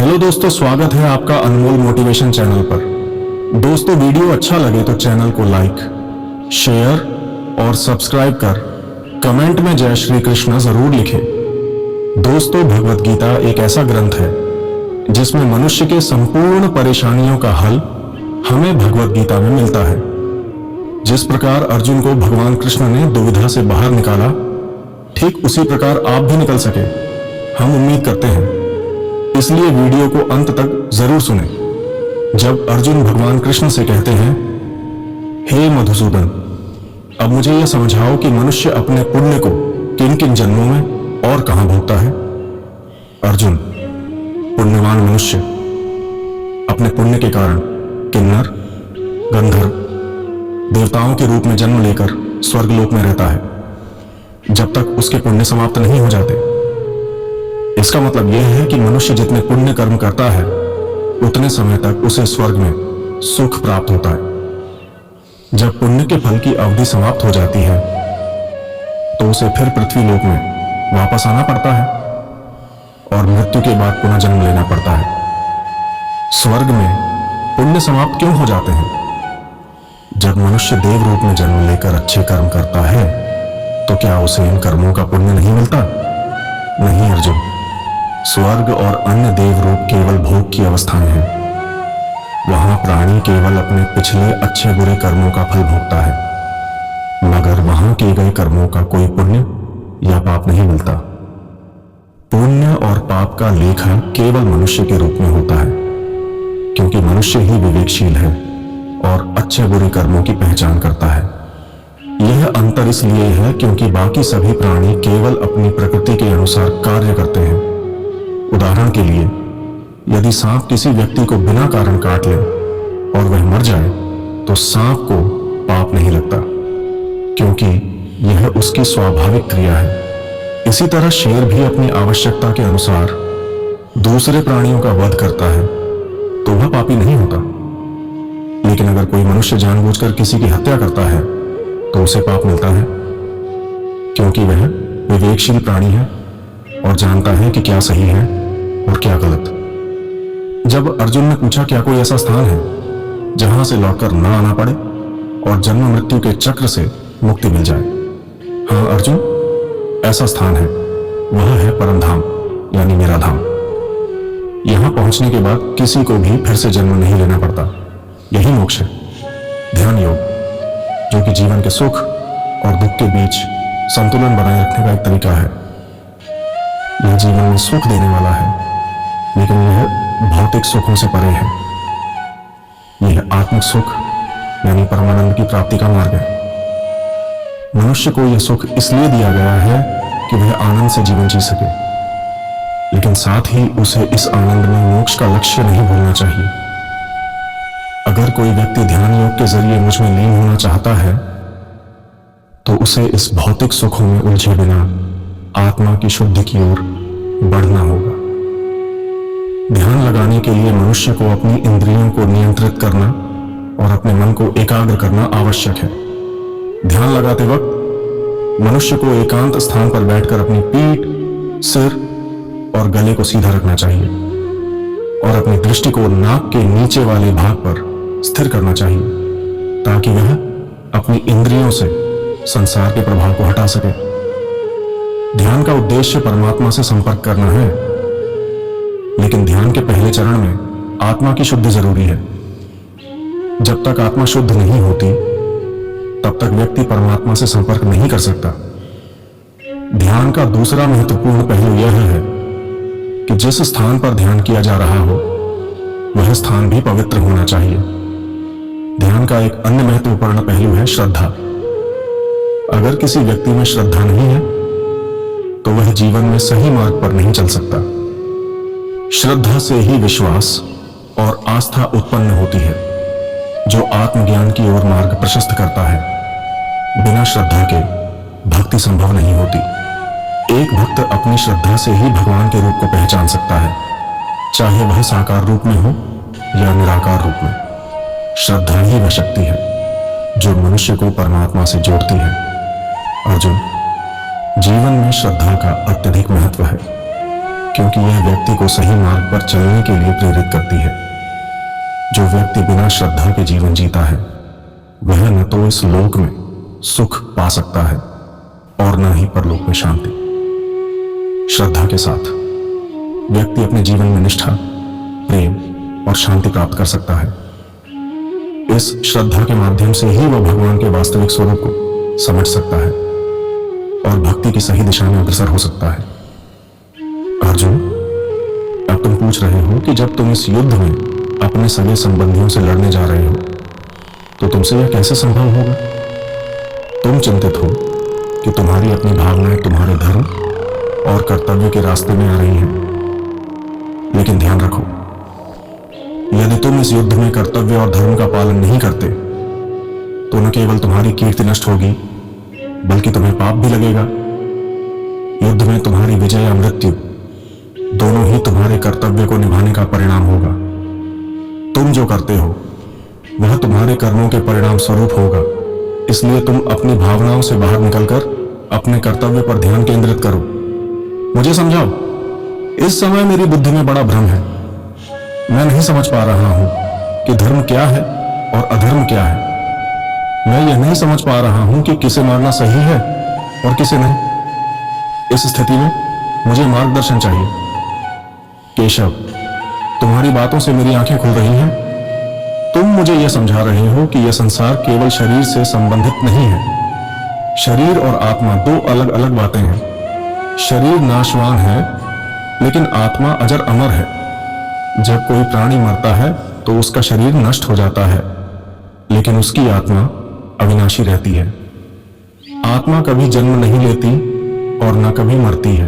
Hello दोस्तों, स्वागत है आपका अनमोल मोटिवेशन चैनल पर। दोस्तों, वीडियो अच्छा लगे तो चैनल को लाइक, शेयर और सब्सक्राइब कर कमेंट में जय श्री कृष्ण जरूर लिखें। दोस्तों, भगवत गीता एक ऐसा ग्रंथ है जिसमें मनुष्य के संपूर्ण परेशानियों का हल हमें भगवत गीता में मिलता है। जिस प्रकार अर्जुन को भगवान कृष्ण ने दुविधा से बाहर निकाला, ठीक उसी प्रकार आप भी निकल सके, हम उम्मीद करते हैं। इसलिए वीडियो को अंत तक जरूर सुनें। जब अर्जुन भगवान कृष्ण से कहते हैं, हे मधुसूदन, अब मुझे यह समझाओ कि मनुष्य अपने पुण्य को किन किन जन्मों में और कहां भोगता है। अर्जुन, पुण्यवान मनुष्य अपने पुण्य के कारण किन्नर, गंधर्व, देवताओं के रूप में जन्म लेकर स्वर्गलोक में रहता है, जब तक उसके पुण्य समाप्त नहीं हो जाते। इसका मतलब यह है कि मनुष्य जितने पुण्य कर्म करता है, उतने समय तक उसे स्वर्ग में सुख प्राप्त होता है। जब पुण्य के फल की अवधि समाप्त हो जाती है, तो उसे फिर पृथ्वी लोक में वापस आना पड़ता है और मृत्यु के बाद पुनः जन्म लेना पड़ता है। स्वर्ग में पुण्य समाप्त क्यों हो जाते हैं? जब मनुष्य देव रूप में जन्म लेकर अच्छे कर्म करता है, तो क्या उसे इन कर्मों का पुण्य नहीं मिलता? नहीं अर्जुन, स्वर्ग और अन्य देव रूप केवल भोग की अवस्थाएं हैं। वहां प्राणी केवल अपने पिछले अच्छे बुरे कर्मों का फल भोगता है, मगर वहां किए गए कर्मों का कोई पुण्य या पाप नहीं मिलता। पुण्य और पाप का लेखा केवल मनुष्य के रूप में होता है, क्योंकि मनुष्य ही विवेकशील है और अच्छे बुरे कर्मों की पहचान करता है। यह अंतर इसलिए है क्योंकि बाकी सभी प्राणी केवल अपनी प्रकृति के अनुसार कार्य करते हैं। उदाहरण के लिए, यदि सांप किसी व्यक्ति को बिना कारण काट ले और वह मर जाए, तो सांप को पाप नहीं लगता, क्योंकि यह उसकी स्वाभाविक क्रिया है। इसी तरह शेर भी अपनी आवश्यकता के अनुसार दूसरे प्राणियों का वध करता है, तो वह पापी नहीं होता। लेकिन अगर कोई मनुष्य जानबूझकर किसी की हत्या करता है, तो उसे पाप मिलता है, क्योंकि वह विवेकशील प्राणी है और जानता है कि क्या सही है और क्या गलत। जब अर्जुन ने पूछा, क्या कोई ऐसा स्थान है जहां से लौटकर न आना पड़े और जन्म मृत्यु के चक्र से मुक्ति मिल जाए? हाँ अर्जुन, ऐसा स्थान है। वह है परम धाम, यानी मेरा धाम। यहां पहुंचने के बाद किसी को भी फिर से जन्म नहीं लेना पड़ता। यही मोक्ष है। ध्यान योग, जो कि जीवन के सुख और दुख के बीच संतुलन बनाए रखने का एक तरीका है। यह जीवन में सुख देने वाला है, लेकिन यह भौतिक सुखों से परे है। यह आत्मिक सुख यानी परमानंद की प्राप्ति का मार्ग है। मनुष्य को यह सुख इसलिए दिया गया है कि वह आनंद से जीवन जी सके, लेकिन साथ ही उसे इस आनंद में मोक्ष का लक्ष्य नहीं भूलना चाहिए। अगर कोई व्यक्ति ध्यान योग के जरिए मुझ में लीन होना चाहता है, तो उसे इस भौतिक सुखों में उलझे बिना आत्मा की शुद्धि की ओर बढ़ना होगा। ध्यान लगाने के लिए मनुष्य को अपनी इंद्रियों को नियंत्रित करना और अपने मन को एकाग्र करना आवश्यक है। ध्यान लगाते वक्त मनुष्य को एकांत स्थान पर बैठकर अपनी पीठ, सिर और गले को सीधा रखना चाहिए और अपनी दृष्टि को नाक के नीचे वाले भाग पर स्थिर करना चाहिए, ताकि वह अपनी इंद्रियों से संसार के प्रभाव को हटा सके। ध्यान का उद्देश्य परमात्मा से संपर्क करना है, लेकिन ध्यान के पहले चरण में आत्मा की शुद्धि जरूरी है। जब तक आत्मा शुद्ध नहीं होती, तब तक व्यक्ति परमात्मा से संपर्क नहीं कर सकता। ध्यान का दूसरा महत्वपूर्ण पहलू यह है कि जिस स्थान पर ध्यान किया जा रहा हो, वह स्थान भी पवित्र होना चाहिए। ध्यान का एक अन्य महत्वपूर्ण पहलू है श्रद्धा। अगर किसी व्यक्ति में श्रद्धा नहीं है, तो वह जीवन में सही मार्ग पर नहीं चल सकता। श्रद्धा से ही विश्वास और आस्था उत्पन्न होती है, जो आत्मज्ञान की ओर मार्ग प्रशस्त करता है। बिना श्रद्धा के भक्ति संभव नहीं होती। एक भक्त अपनी श्रद्धा से ही भगवान के रूप को पहचान सकता है, चाहे वह साकार रूप में हो या निराकार रूप में। श्रद्धा ही वह शक्ति है जो मनुष्य को परमात्मा से जोड़ती है। अर्जुन, जीवन में श्रद्धा का अत्यधिक महत्व है। क्योंकि यह व्यक्ति को सही मार्ग पर चलने के लिए प्रेरित करती है। जो व्यक्ति बिना श्रद्धा के जीवन जीता है वह न तो इस लोक में सुख पा सकता है और न ही परलोक में शांति। श्रद्धा के साथ व्यक्ति अपने जीवन में निष्ठा, प्रेम और शांति प्राप्त कर सकता है। इस श्रद्धा के माध्यम से ही वह भगवान के वास्तविक स्वरूप को समझ सकता है और भक्ति की सही दिशा में अग्रसर हो सकता है। अर्जुन, अब तुम पूछ रहे हो कि जब तुम इस युद्ध में अपने सगे संबंधियों से लड़ने जा रहे हो तो तुमसे यह कैसे संभव होगा? तुम चिंतित हो कि तुम्हारी अपनी भावनाएं तुम्हारे धर्म और कर्तव्य के रास्ते में आ रही हैं। लेकिन ध्यान रखो, यदि तुम इस युद्ध में कर्तव्य और धर्म का पालन नहीं करते तो न केवल तुम्हारी कीर्ति नष्ट होगी बल्कि तुम्हें पाप भी लगेगा। युद्ध में तुम्हारी विजय या मृत्यु दोनों ही तुम्हारे कर्तव्य को निभाने का परिणाम होगा। तुम जो करते हो वह तुम्हारे कर्मों के परिणाम स्वरूप होगा। इसलिए तुम अपनी भावनाओं से बाहर निकलकर अपने कर्तव्य पर ध्यान केंद्रित करो। मुझे समझाओ, इस समय मेरी बुद्धि में बड़ा भ्रम है। मैं नहीं समझ पा रहा हूं कि धर्म क्या है और अधर्म क्या है। मैं यह नहीं समझ पा रहा हूं कि किसे मारना सही है और किसे नहीं। इस स्थिति में मुझे मार्गदर्शन चाहिए। केशव, तुम्हारी बातों से मेरी आंखें खुल रही हैं। तुम मुझे यह समझा रहे हो कि यह संसार केवल शरीर से संबंधित नहीं है। शरीर और आत्मा दो अलग अलग बातें हैं। शरीर नाशवान है लेकिन आत्मा अजर अमर है। जब कोई प्राणी मरता है तो उसका शरीर नष्ट हो जाता है लेकिन उसकी आत्मा अविनाशी रहती है। आत्मा कभी जन्म नहीं लेती और न कभी मरती है।